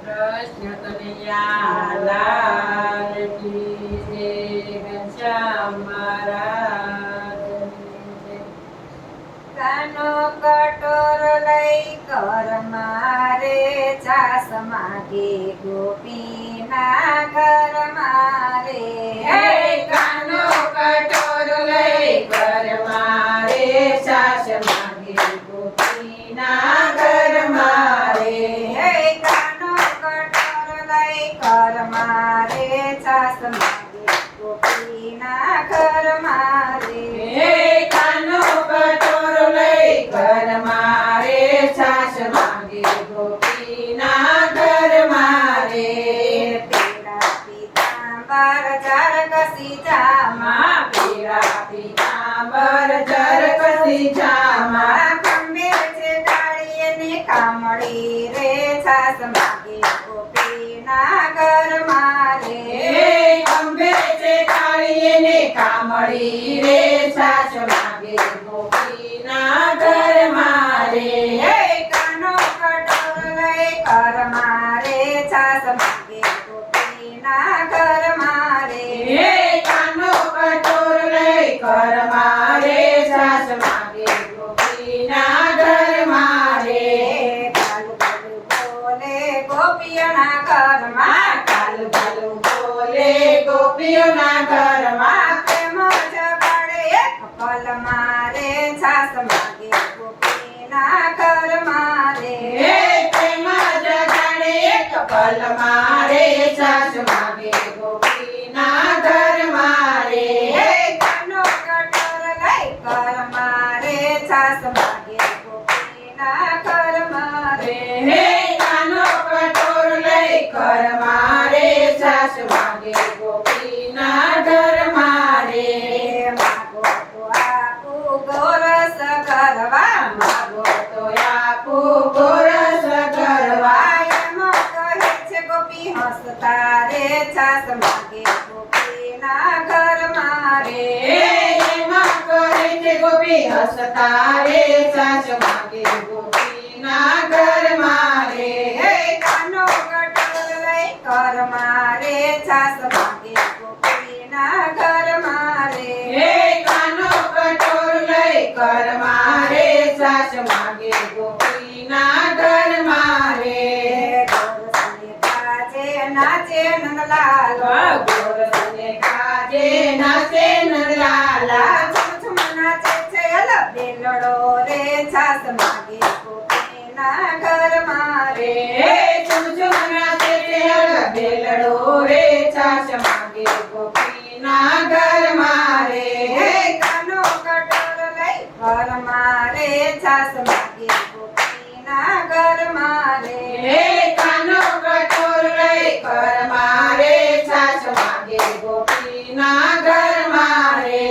કૃષ્ણ કનૈયા લાલ કી જય, ઘનશ્યામ મહારાજની જય. કાનો કટોર લઈ કર મારે છાસ માગે ગોપીના ઘર મારે. હે કાનો કટોર લઈ કર મારે છાસ માગે ગોપીના ઘર મારે. હે કાનો કટોર લઈ કર મારે છાસ માગે ગોપીના ઘર મારે. હે કાનો કટોર લઈ કર મારે છાસ માગે ગોપીના ઘર મારે. પીળા પીતાંબર ચાર કસી જામા, પીળા પીતાંબર જરકસી જામા. ગંભીર છે ડાળી અને કામળી રે છાસ માગે ગોપીના ઘર મારે. હે અંબે છે કાળીએ ને કામળી રે છાસ માગે ગોપીના ઘર મારે. હે કાનો કટોર લઈ કર મારે છાસ માગે ગોપીના ઘર મારે. હે કાનો કટોર લઈ કર મારે છાસ માગે ગોપીના ઘર મારે. કાલુ કાલુ બોલે ગોપીઓના ઘરમાં, કાલુ કાલુ બોલે ગોપીઓના ઘરમાં. પ્રેમ જગાડે એક પલ મારે છાસ માગે ગોપીના ઘર મારે. હે પ્રેમ જગાડે એક પલ મારે છાસ માગે ગોપીના ઘર મારે. હે કાનો કટોર લઈ કર મારે છાસ માગે ગોપીના ઘર મારે. હે કાનો કટોર લઈ કર મારે છાસ માગે ગોપીના ઘર મારે. માગો તો આપું ગોરસ કરવા, માગો તો આપું ગોરસ કરવા. એમ કહે છે ગોપી હસતા રે છાસ માગે ગોપીના ઘર મારે. એમાં કરે છે ગોપી હસતા રે છાસ માગે ગોપીના ઘર મારે. હે કાનો કટોર લઈ કર મારે છાસ માગે ગોપીના ઘર મારે. હે કાનો કટોર લઈ કર મારે છાસ માગે ગોપીના ઘર મારે. ગોરસને કાજે નાચે નંદલાલો, ગોરસને કાજે નાચે નંદલાલા. છુમ નાચે છે અલગ બેલડો રે છાસ માગે ગોપીના ઘર મારે. હે છુમ છુમ નાચે છે બેલડો રે છાસ માગે ગોપીના ઘર મારે. હે કાનો કટોર લઈ કર મારે છાસ માગે ગોપીના ઘર મારે. હે કાનો કટોર લઈ કર મારે છાસ માગે ગોપીના ઘર મારે.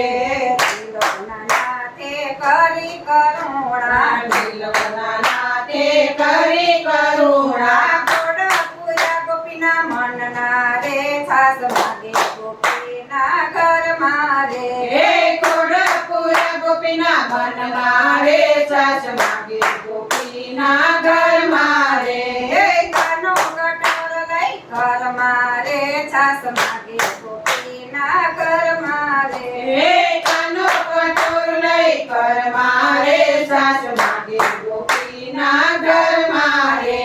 ત્રિલોકના નાથે કરી કરુણા, નીલવના નાથે કરી કરુણા. ગોડ પૂરા ગોપીના મનના રે છાસ માગે ગોપીના ઘર મારે. હે ખોડકપુર ગોપીના મન મારે છાસ માગે ગોપીના ઘર મારે. હે કાનો કટોર લઈ કર મારે છાસ માગે ગોપીના ઘર મારે. હે કાનો કટોર લઈ કર મારે છાસ માગે ગોપીના ઘર મારે.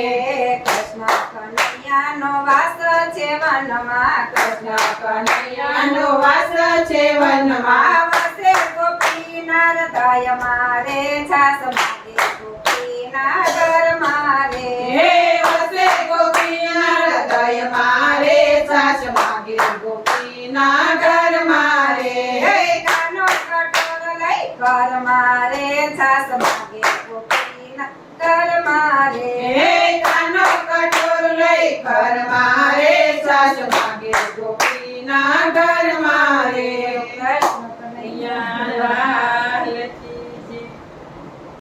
કૃષ્ણ કનૈયાનો વાસ છે વનમાં, કૃષ્ણ કનૈયાનો વાસ છે વનમાં. વસે ગોપીના હૃદય મારે છાસ માગે ગોપીના ઘર મારે. હે વસે ગોપીના હૃદય મારે છાસ માગે ગોપીના ઘર મારે. હે કાનો કટોર લઈ કર મારે છાસ માગે ગોપીના ઘર મારે. હે કાનો કટોર લઈ કર મારે છાસ માગે ગોપીના ઘર મારે. કૃષ્ણ કનૈયા